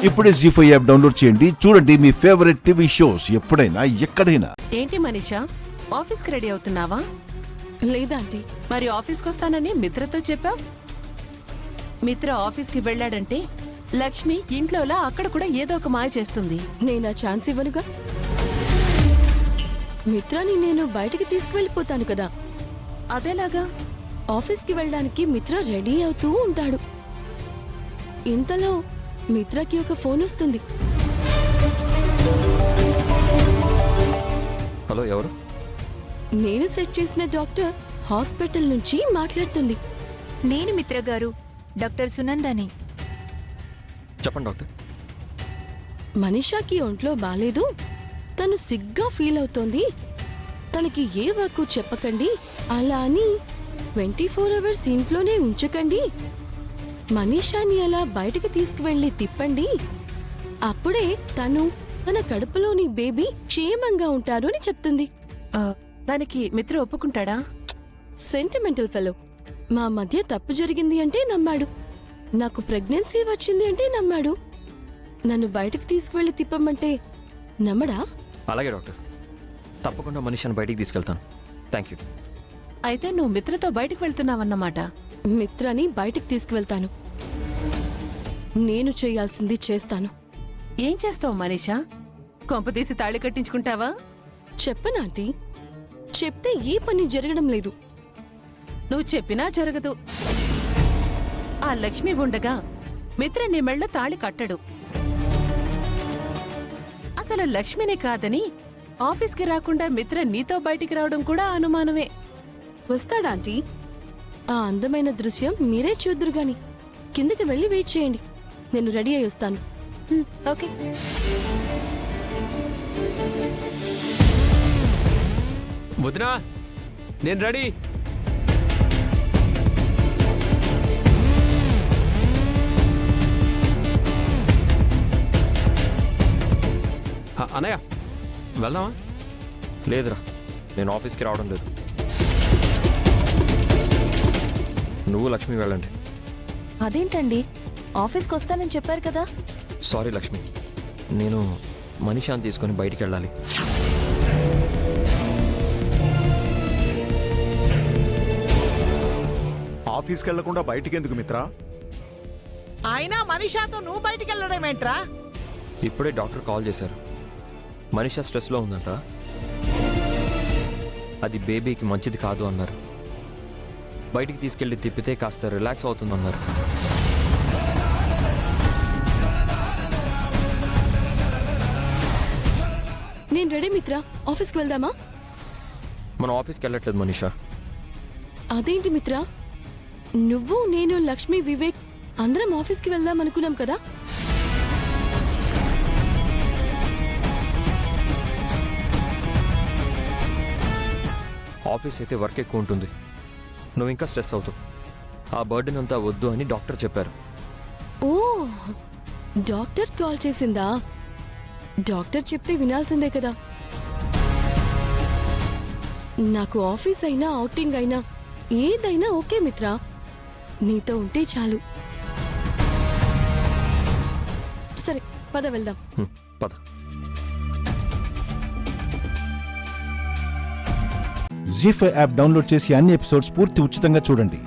ఇప్పుడే జీ5 app download చేయండి. చూడండి మీ ఫేవరెట్ టీవీ షోస్ ఎప్పుడైనా ఎక్కడైనా. ఏంటి మనీషా, ఆఫీస్కి రెడీ అవుతున్నావా? లేదా ఆంటీ. మరి ఆఫీస్కి వస్తానని మిత్రతో చెప్పావు. మిత్ర ఆఫీస్కి వెళ్ళాడంటే లక్ష్మి ఇంట్లోలా అక్కడ కూడా ఏదో ఒక మాయ చేస్తుంది. నేను ఆ ఛాన్స్ ఇవ్వనుగా. మిత్రాని నేను బయటికి తీసుకువెళ్ళిపోతాను కదా. అదేలాగా? ఆఫీస్కి వెళ్ళడానికి మిత్ర రెడీ అవుతూ ఉంటాడు. ఇంతలో మిత్రకి ఒక ఫోన్ వస్తుంది. హలో, ఎవరు? నేను సెట్ చేసిన డాక్టర్ హాస్పిటల్ నుంచి మాట్లాడుతుంది. నేను మిత్ర గారు, డాక్టర్ సునందని. చెప్పండి డాక్టర్. మనీషాకి ఒంట్లో బాలేదు, తను సిగ్గా ఫీల్ అవుతోంది. తనకి ఏ వర్క్ చెప్పకండి, అలా అని 24 అవర్స్ ఇంట్లోనే ఉంచకండి. మనీషాని అలా బయటికి తీసుకువెళ్ళి తిప్పండి. అప్పుడే తను తన కడుపులోని బేబీ క్షేమంగా ఉంటారు అని చెప్తుంది. దానికి మిత్ర ఒప్పుకుంటాడా? Sentimental fellow. మా మధ్య తప్పు జరిగింది అంటే నమ్మాడు, నాకు ప్రెగ్నెన్సీ వచ్చింది అంటే నమ్మాడు. నన్ను బయటకు తీసుకువెళ్ళి తిప్పమంటే నమ్మడా? అలాగే డాక్టర్, తప్పకుండా మనిషిని బయటికి తీసుకెళ్తాను. Thank you. అయితే నువ్వు మిత్రతో బయటకు వెళ్తున్నావన్నమాట. మిత్రని బయటికి తీసుకువెళ్తాను. నేను చేయాల్సింది చేస్తాను. ఏం చేస్తావు మనీషా? కొంపదీసి తాళి కట్టించుకుంటావా? చెప్పనాంటీ, చెప్తే ఏ పని జరగడం లేదు. నువ్వు చెప్పినా జరగదు. ఆ లక్ష్మి ఉండగా మిత్ర నీ మెళ్ళ తాళి కట్టడు. అసలు లక్ష్మిని కాదని ఆఫీస్కి రాకుండా మిత్ర నీతో బయటికి రావడం కూడా అనుమానమే. వస్తాడాంటీ. ఆ అందమైన దృశ్యం మీరే చూద్దురు గాని. కిందకి వెళ్ళి వెయిట్ చేయండి, నేను రెడీ అయి వస్తాను. ఓకే. వదినా, నేను రెడీ. అన్నయ్య, వెళ్దామా? లేదురా, నేను ఆఫీస్కి రావడం లేదు. నువ్వు లక్ష్మి వెళ్ళండి. అదేంటండి, ఆఫీస్కి వస్తానని చెప్పారు కదా. సారీ లక్ష్మి, నేను మనీషాని తీసుకొని బయటికి వెళ్ళాలి. ఆఫీస్కి వెళ్లకుండా బయటికి ఎందుకు మిత్ర? అయినా మనీషాతో నువ్వు బయటికి వెళ్ళడం ఏంట్రా? ఇప్పుడే డాక్టర్ కాల్ చేశారు. మనీషా స్ట్రెస్లో ఉందంట, అది బేబీకి మంచిది కాదు అన్నారు. బయటికి తీసుకెళ్ళి తిప్పితే కాస్త రిలాక్స్ అవుతుందన్నారు. నేను రెడీ మిత్ర, ఆఫీస్కి వెళ్దామా? మనం ఆఫీస్కి వెళ్ళట్లేదు మనీషా. అదేంటి మిత్ర, నువ్వు నేను లక్ష్మి వివేక్ అందరం ఆఫీస్కి వెళ్దాం అనుకున్నాం కదా. ఆఫీస్ అయితే వర్క్ ఎక్కువ ఉంటుంది, నువ్వు ఇంకా స్ట్రెస్ అవుతావు. ఆ బర్డెన్ అంతా వద్దు అని డాక్టర్ చెప్పారు. ఓ, డాక్టర్ కాల్ చేసిందా? డాక్టర్ చెప్తే వినాల్సిందే కదా. నాకు ఆఫీస్ అయినా ఔటింగ్ అయినా ఏదైనా ఓకే మిత్ర, నీతో ఉంటే చాలు. సరే పద వెళ్దాం. పద. జీ5 యాప్ డౌన్లోడ్ చేసి అన్ని ఎపిసోడ్స్ పూర్తి ఉచితంగా చూడండి.